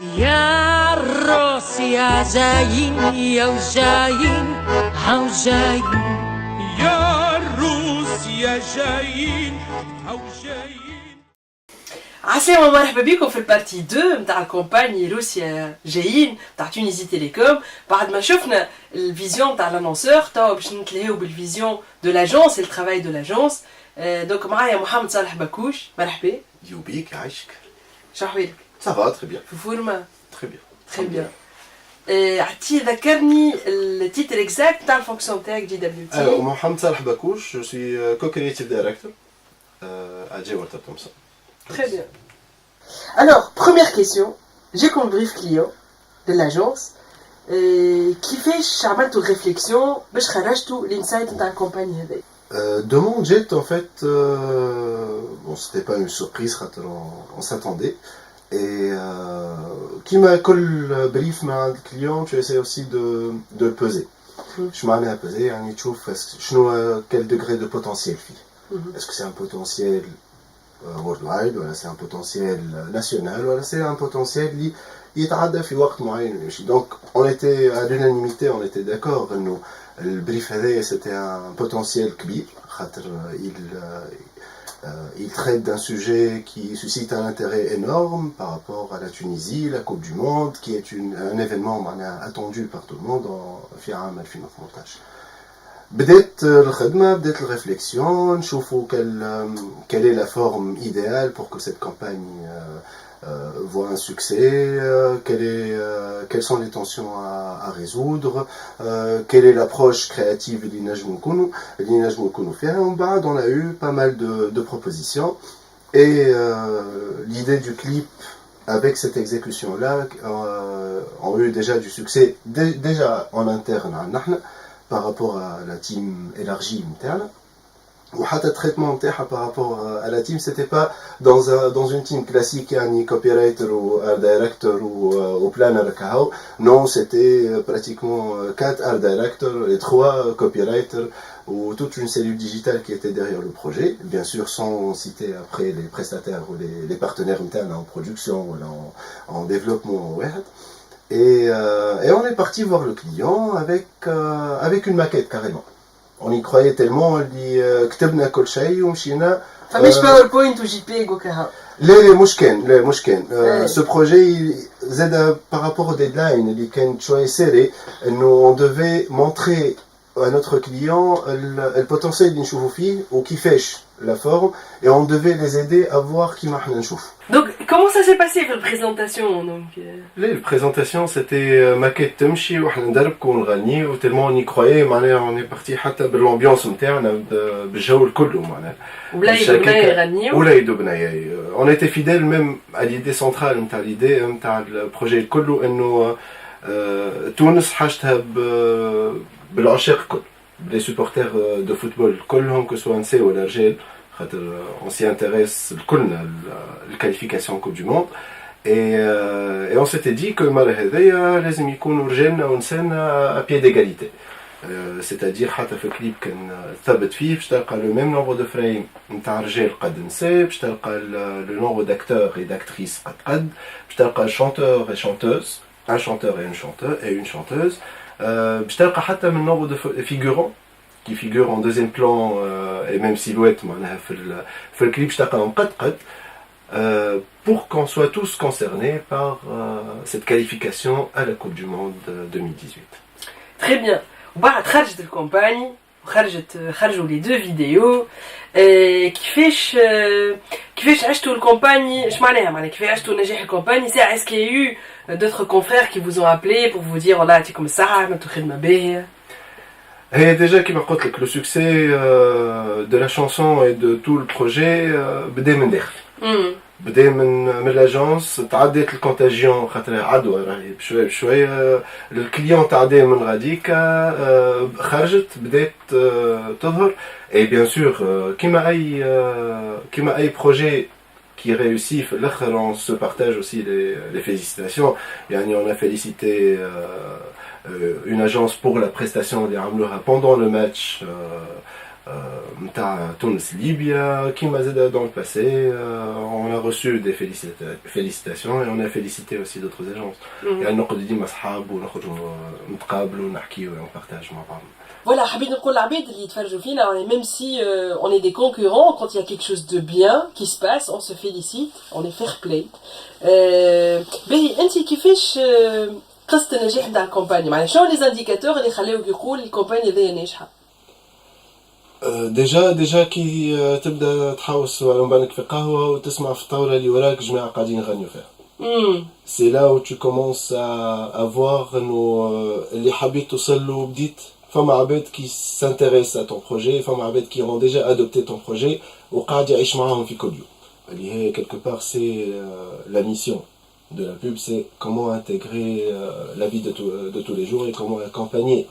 يا روسيا جايين يا وجايين هاو جايين يا روسيا جايين هاو جايين. عسلامة مرحبا بكم في البارتي 2 متاع الكومباني روسيا جايين متاع تونيزي تيليكوم. بعد ما شفنا الفيزيون متاع لانونسور توا باش نتلهيو بالفيزيون دو لاجونس الترافاي دو لاجونس. دونك معايا محمد صالح باكوش. مرحبا. يوبيك يعيشك. شو حوالك؟ Ça va, très bien. في فورما؟ Très bien. Très bien. عطي ذكرني التيتر اكزاكت تاع الفونكسيون تاعك جي دبليو تي. Alors, Mohamed Salah Bakouche, je suis co-creative director à J-Water Thompson. Très bien. Alors, première question. J'ai comme brief client de l'agence كيفاش عملتوا الريفليكسيون باش خرجتوا الانسايت نتاع الكومباني هذي؟ De mon jet, en fait, bon, c'était pas une surprise, on s'attendait. Et qui m'a collé brief مع الكليون, tu essaies aussi de le peser. Je m'en ai à peser, يعني تشوف quel degré de potentiel فيه. Est-ce que c'est un potentiel worldwide, ولا c'est un potentiel national, ولا c'est un potentiel اللي يتعدى في وقت معين ويمشي. Donc on était à l'unanimité, on était d'accord انه البريف هذايا c'était un potentiel كبير خاطر il traite d'un sujet qui suscite un intérêt énorme par rapport à la Tunisie, la Coupe du Monde, qui est un événement attendu par tout le monde في عام 2018. بدأت الخدمة, بدأت الريفليكسيون, نشوفوا quelle est la forme idéale pour que cette campagne voit un succès, quelles sont les tensions à résoudre, quelle est l'approche créative اللي نجمو نكونوا فيها. ومن بعد on a eu pas mal de propositions et l'idée du clip avec cette exécution-là ont eu déjà du succès déjà en interne par rapport à la team élargie interne. وحتى التريتمون نتاعها par rapport à la team, c'était pas dans une team classique يعني copywriter ou art director ou planner كهو. Non, c'était pratiquement 4 art directors et 3 copywriters ou toute une cellule digitale qui était derrière le projet, bien sûr sans citer après les prestataires ou les partenaires internes en production ou en développement. Et on est parti voir le client avec une maquette carrément. On y croyait tellement, اللي كتبنا كل شيء ومشينا. فماش باوربوينت وجي بيج وكذا. لا مش كان. Ce projet زاد par rapport au deadline اللي كان شوية سيري انه on devait montrer à notre client le potentiel اللي نشوفوا فيه وكيفاش la forme, et on devait les aider à voir كيما احنا نشوف. Donc comment ça s'est passé la présentation donc La présentation c'était maquette تمشي وحنا ندربكوا ونغنيوا tellement on y croyait معناها on est parti حتى بالامبيونس نتاعنا بالجو الكل معناها. ولا يدوبنا يغنيوا ولا يدوبنا. On était fidèles même à l'idée centrale نتاع l'idée نتاع البروجي الكل انه تونس حاجتها بالعشاق الكل. Les supporters de football كلهم que soit نساء ولا رجال خاطر on s'y intéresse الكلنا la qualification Coupe du Monde et on s'était dit que المرة هذيا لازم يكونوا رجالنا ونسانا à pied d'égalité. C'est-à-dire حتى في الكليب كان ثبت فيه باش تلقى le même nombre de frames نتاع رجال قد نساء, باش تلقى le nombre d'acteurs et d'actrices قد باش تلقى chanteur et chanteuse, un chanteur et une chanteuse. باش تلقى حتى من nombre de figurants qui figurent en deuxième plan et même silhouette معناها في الكليب باش تلقاهم قد pour qu'on soit tous concernés par cette qualification à la Coupe du Monde 2018. Très bien. وبعد خرجت الكومباني خرجوا لي دو فيديو. كيفاش عشتوا الكومباني؟ اش معناها كيفاش عشتوا نجاح الكومباني؟ ساعة est-ce qu'il y a eu d'autres confrères qui vous ont appelé pour vous dire والله يعطيكم الصحة عملتوا خدمة باهية؟ Et déjà كيما قلت لك le succès de la chanson et de tout le projet بدا من داخل. بدا من لاجونس, تعديت الكونتاجيون خاطر عدوى راهي بشويه الكليون تعدى من غاديكا, خرجت بدات تظهر. Et bien sûr كيما اي projet qui réussit في الاخر on se partage aussi les félicitations. يعني on a félicité une agence pour la prestation اللي عملوها pendant le match Tunis, Libye, qui m'a aidé dans le passé. On a reçu des félicitations et on a félicité aussi d'autres agences. Et on a dit on partage. Voilà, حبيت نقول للعباد اللي يتفرجوا فينا même si on est des concurrents, quand il y a quelque chose de bien qui se passe, on se félicite, on est fair play. باهي انت كيفاش قصة النجاح نتاع الكومباني؟ معناها شنو لي زانديكاتور اللي خلاوك يقول الكومباني هذيا ناجحة؟ ديجا كي تبدا تحوس على بالك في قهوه وتسمع في الطاوله اللي وراك جماعه قاعدين يغنيوا فيها. سي لا و تو كومونس ا فوار انه اللي حبيت توصل له بديت فما عباد كي سانتيريس ا تون بروجي، فما عباد كي اون ديجا ادوبتي تون بروجي وقاعد يعيش معاهم في كل يوم. اللي هي quelque part c'est la mission de la pub, c'est comment intégrer la vie de tous les jours et comment accompagner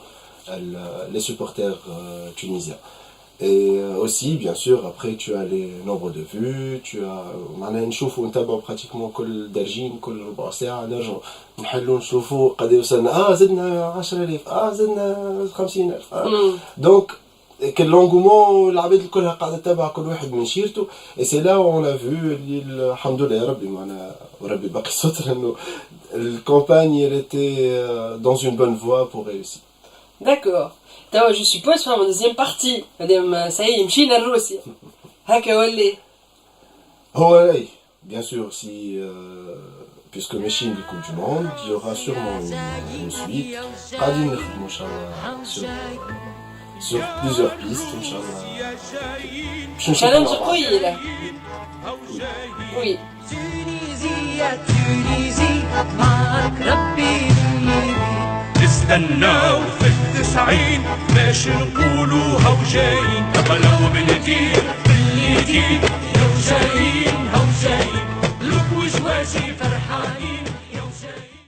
les supporters tunisiens. Et aussi, bien sûr, après tu as les nombres de vues, tu as نشوفوا ونتابعوا pratiquement كل درجين كل ربع ساعة نرجعوا نحلوا نشوفوا قد وصلنا زدنا 10,000 زدنا 50,000 دونك كل l'engouement العباد الكلها قاعدة تتابع كل واحد من شيرته. Et c'est là où on a vu اللي الحمد لله يا ربي معنا وربي باقي ستر انه الكامباني elle était dans une bonne voie pour réussir. D'accord. Je suppose في la deuxième partie مادام ساي مشينا لروسيا هكا ولا هو اي bien sûr si puisque ماشيين للكوب du monde il y aura sûrement une suite قاعدين نخدموا ان شاء الله sur plusieurs pistes ان شاء الله باش challenge طويلة. Oui. تونيزي معك ربي نستناو في 90 باش نقولوا هاو جايين، لو بنتي باللي يا جايين.